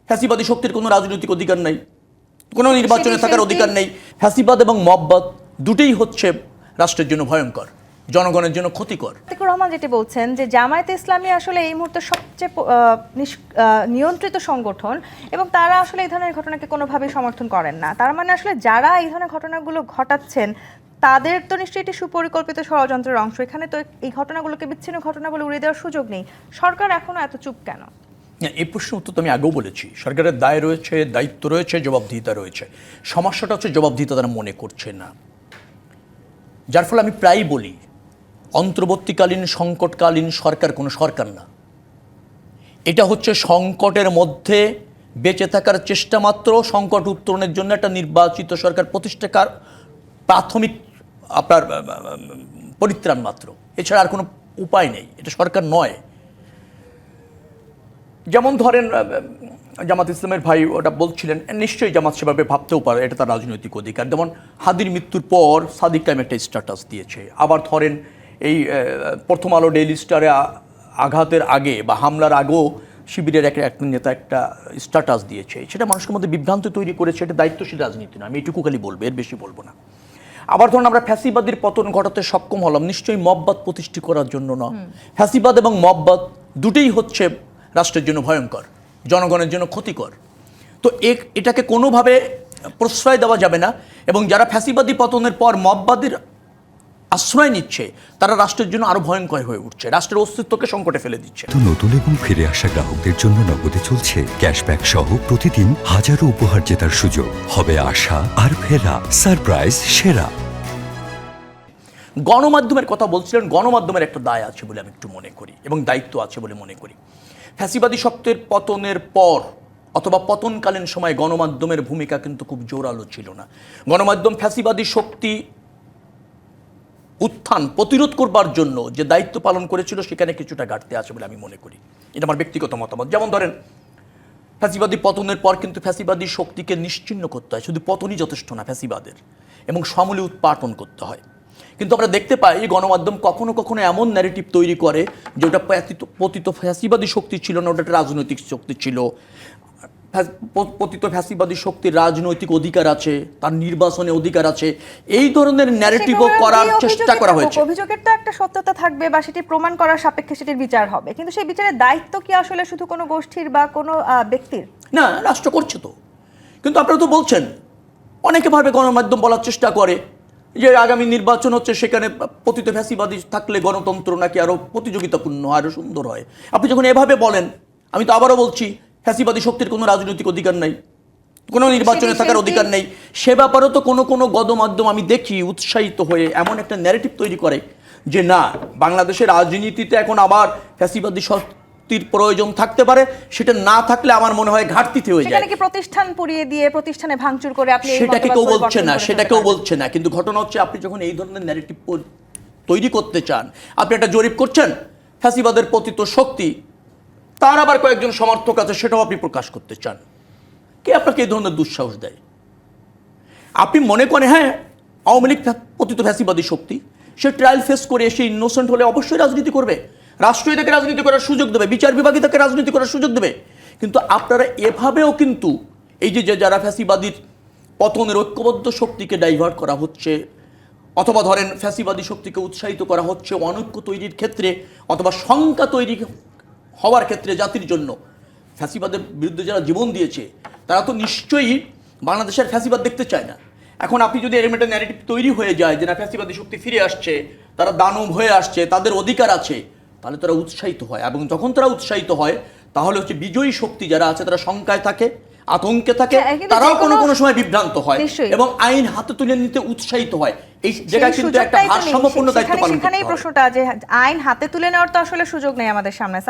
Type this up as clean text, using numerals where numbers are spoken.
ফ্যাসিবাদী শক্তির কোনো রাজনৈতিক অধিকার নেই, কোনো নির্বাচনে থাকার অধিকার নেই। ফ্যাসিবাদ এবং মববাদ দুটোই হচ্ছে রাষ্ট্রের জন্য ভয়ঙ্কর, জনগণের জন্য ক্ষতিকর। আতিকুর রহমান যেটি বলছেন যে জামায়াতে ইসলামী আসলে এই মুহূর্তে সবচেয়ে নিয়ন্ত্রিত সংগঠন এবং তারা আসলে এই ধরনের ঘটনাকে কোনোভাবেই সমর্থন করেন না। তার মানে আসলে যারা এই ধরনের ঘটনাগুলো ঘটাচ্ছেন তাদের তো নিশ্চয়ই এটি সুপরিকল্পিত ষড়যন্ত্রের অংশ। এখানে তো এই ঘটনাগুলোকে বিচ্ছিন্ন ঘটনা বলে উড়িয়ে দেওয়ার সুযোগ নেই। সরকার এখনো এত চুপ কেন? এই প্রশ্ন উত্তর তো আমি আগেও বলেছি, সরকারের দায় রয়েছে, দায়িত্ব রয়েছে, জবাবদিহিতা রয়েছে। সমস্যাটা হচ্ছে জবাবদিহিতা তারা মনে করছে না, যার ফলে আমি প্রায়ই বলি অন্তর্বর্তীকালীন সংকটকালীন সরকার কোনো সরকার না, এটা হচ্ছে সংকটের মধ্যে বেঁচে থাকার চেষ্টা মাত্র। সংকট উত্তরণের জন্য একটা নির্বাচিত সরকার প্রতিষ্ঠাকার প্রাথমিক আপনার পরিত্রাণ মাত্র, এছাড়া আর কোনো উপায় নেই। এটা সরকার নয়। যেমন ধরেন জামাত ইসলামের ভাই ওটা বলছিলেন, নিশ্চয়ই জামাত সেভাবে ভাবতেও পারে, এটা তার রাজনৈতিক অধিকার। যেমন হাদির মৃত্যুর পর সাদিক কায়েম একটা স্ট্যাটাস দিয়েছে, আবার ধরেন এই প্রথম আলো ডেইলি স্টারে আঘাতের আগে বা হামলার আগেও শিবিরের এক নেতা একটা স্ট্যাটাস দিয়েছে। সেটা মানুষের মধ্যে বিভ্রান্তি তৈরি করেছে। এটা দায়িত্বশীল রাজনীতি না, আমি এটুকু খালি বলবো, এর বেশি বলবো না। আবার ধরুন আমরা ফ্যাসিবাদের পতন ঘটাতে সক্ষম হলাম নিশ্চয়ই মববাদ প্রতিষ্ঠা করার জন্য না। ফ্যাসিবাদ এবং মববাদ দুটোই হচ্ছে রাষ্ট্রের জন্য ভয়ঙ্কর, জনগণের জন্য ক্ষতিকর। তো এটাকে কোনোভাবে প্রশ্রয় দেওয়া যাবে না। এবং যারা ফ্যাসিবাদী পতনের পর মববাদের আশ্রয় নিচ্ছে তারা রাষ্ট্রের জন্য আরো ভয়ঙ্কর হয়ে উঠছে, রাষ্ট্রের অস্তিত্বকে সংকটে ফেলে দিচ্ছে। তো নতুন এবং ফিরে আসা গ্রাহকদের জন্য নগদে চলছে ক্যাশব্যাক সহ প্রতিদিন হাজারো উপহার জেতার সুযোগ। হবে আশা আর ফেরা, সারপ্রাইজ সেরা। গণমাধ্যমের কথা বলছিলেন, গণমাধ্যমের একটা দায় আছে বলে আমি একটু মনে করি এবং দায়িত্ব আছে বলে মনে করি। ফ্যাসিবাদী শক্তির পতনের পর অথবা পতনকালীন সময় গণমাধ্যমের ভূমিকা কিন্তু খুব জোরালো ছিল না। গণমাধ্যম ফ্যাসিবাদী শক্তি উত্থান প্রতিরোধ করবার জন্য যে দায়িত্ব পালন করেছিল সেখানে কিছুটা ঘাটতি আছে বলে আমি মনে করি। এটা আমার ব্যক্তিগত মতামত। যেমন ধরেন ফ্যাসিবাদী পতনের পর কিন্তু ফ্যাসিবাদী শক্তিকে নিশ্চিহ্ন করতে হয়, শুধু পতনই যথেষ্ট না, ফ্যাসিবাদের এবং সমূলে উৎপাটন করতে হয়। কিন্তু আমরা দেখতে পাই গণমাধ্যম কখনো কখনো এমন ন্যারেটিভ তৈরি করে যে ওটা পতিত ফ্যাসিবাদী শক্তি ছিল না, ওটা একটা রাজনৈতিক শক্তি ছিল। পতিত ফ্যাসিবাদী শক্তির রাজনৈতিক অধিকার আছে, তার নির্বাচনে অধিকার আছে, এই ধরনের ন্যারেটিভও করার চেষ্টা করা হয়েছে। অভিযোগের তো একটা সত্যতা থাকবে বা সেটি প্রমাণ করার সাপেক্ষে সেটির বিচার হবে, কিন্তু সেই বিচারের দায়িত্ব কি আসলে শুধু কোনো গোষ্ঠীর বা কোনো ব্যক্তির না? রাষ্ট্র করছে তো। কিন্তু আপনারা তো বলছেন অনেকে ভাবে গণমাধ্যম বলার চেষ্টা করে যে আগামী নির্বাচন হচ্ছে, সেখানে পতিত ফ্যাসিবাদী থাকলে গণতন্ত্র নাকি আরো প্রতিযোগিতাপূর্ণ, আরো সুন্দর হয়। আপনি যখন এভাবে বলেন, আমি তো আবারও বলছি ফ্যাসিবাদী শক্তির কোনো রাজনৈতিক অধিকার নেই, কোনো নির্বাচনে থাকার অধিকার নেই। সে ব্যাপারেও তো কোনো গণমাধ্যম আমি দেখি উৎসাহিত হয়ে এমন একটা ন্যারেটিভ তৈরি করে যে না, বাংলাদেশের রাজনীতিতে এখন আবার ফ্যাসিবাদী শক্তির প্রয়োজন থাকতে পারে, সেটা না থাকলে আমার মনে হয় ঘাটতিতে হয়ে যায়। সেখানে কি প্রতিষ্ঠান পুড়িয়ে দিয়ে প্রতিষ্ঠানে ভাঙচুর করে আপনি সেটাকে কেউ বলছে না, সেটা কেউ বলছে না। কিন্তু ঘটনা হচ্ছে আপনি যখন এই ধরনের ন্যারেটিভ তৈরি করতে চান, আপনি একটা জরিপ করছেন ফ্যাসিবাদের পতিত শক্তি, তার আবার কয়েকজন সমর্থক আছে, সেটাও আপনি প্রকাশ করতে চান। কে আপনাকে এই ধরনের দুঃসাহস দেয়? আপনি মনে করেন হ্যাঁ আওয়ামী লীগ পতিত ফ্যাসিবাদী শক্তি, সে ট্রায়াল ফেস করে এসে ইনোসেন্ট হলে অবশ্যই রাজনীতি করবে, রাষ্ট্রই তাকে রাজনীতি করার সুযোগ দেবে, বিচার বিভাগই তাকে রাজনীতি করার সুযোগ দেবে। কিন্তু আপনারা এভাবেও কিন্তু এই যে যারা ফ্যাসিবাদীর পতনের ঐক্যবদ্ধ শক্তিকে ডাইভার্ট করা হচ্ছে, অথবা ধরেন ফ্যাসিবাদী শক্তিকে উৎসাহিত করা হচ্ছে অনৈক্য তৈরির ক্ষেত্রে অথবা শঙ্কা তৈরি হওয়ার ক্ষেত্রে জাতির জন্য, ফ্যাসিবাদের বিরুদ্ধে যারা জীবন দিয়েছে তারা তো নিশ্চয়ই বাংলাদেশের ফ্যাসিবাদ দেখতে চায় না। এখন আপনি যদি এরকম একটা ন্যারেটিভ তৈরি হয়ে যায় যে না ফ্যাসিবাদী শক্তি ফিরে আসছে, তারা দানব হয়ে আসছে, তাদের অধিকার আছে, তাহলে তারা উৎসাহিত হয়। এবং যখন তারা উৎসাহিত হয় তাহলে হচ্ছে বিজয়ী শক্তি যারা আছে তারা শঙ্কায় থাকে, আতঙ্কে থাকে, তারাও কোনো সময় বিভ্রান্ত হয় এবং আইন হাতে তুলে নিতে উৎসাহিত হয়। এই জায়গায় কিন্তু একটা ভারসাম্যপূর্ণ দায়িত্ব পালন করতে হবে। সেখানেই প্রশ্নটা যে আইন হাতে তুলে নেওয়ার তো আসলে সুযোগ নেই আমাদের সামনে।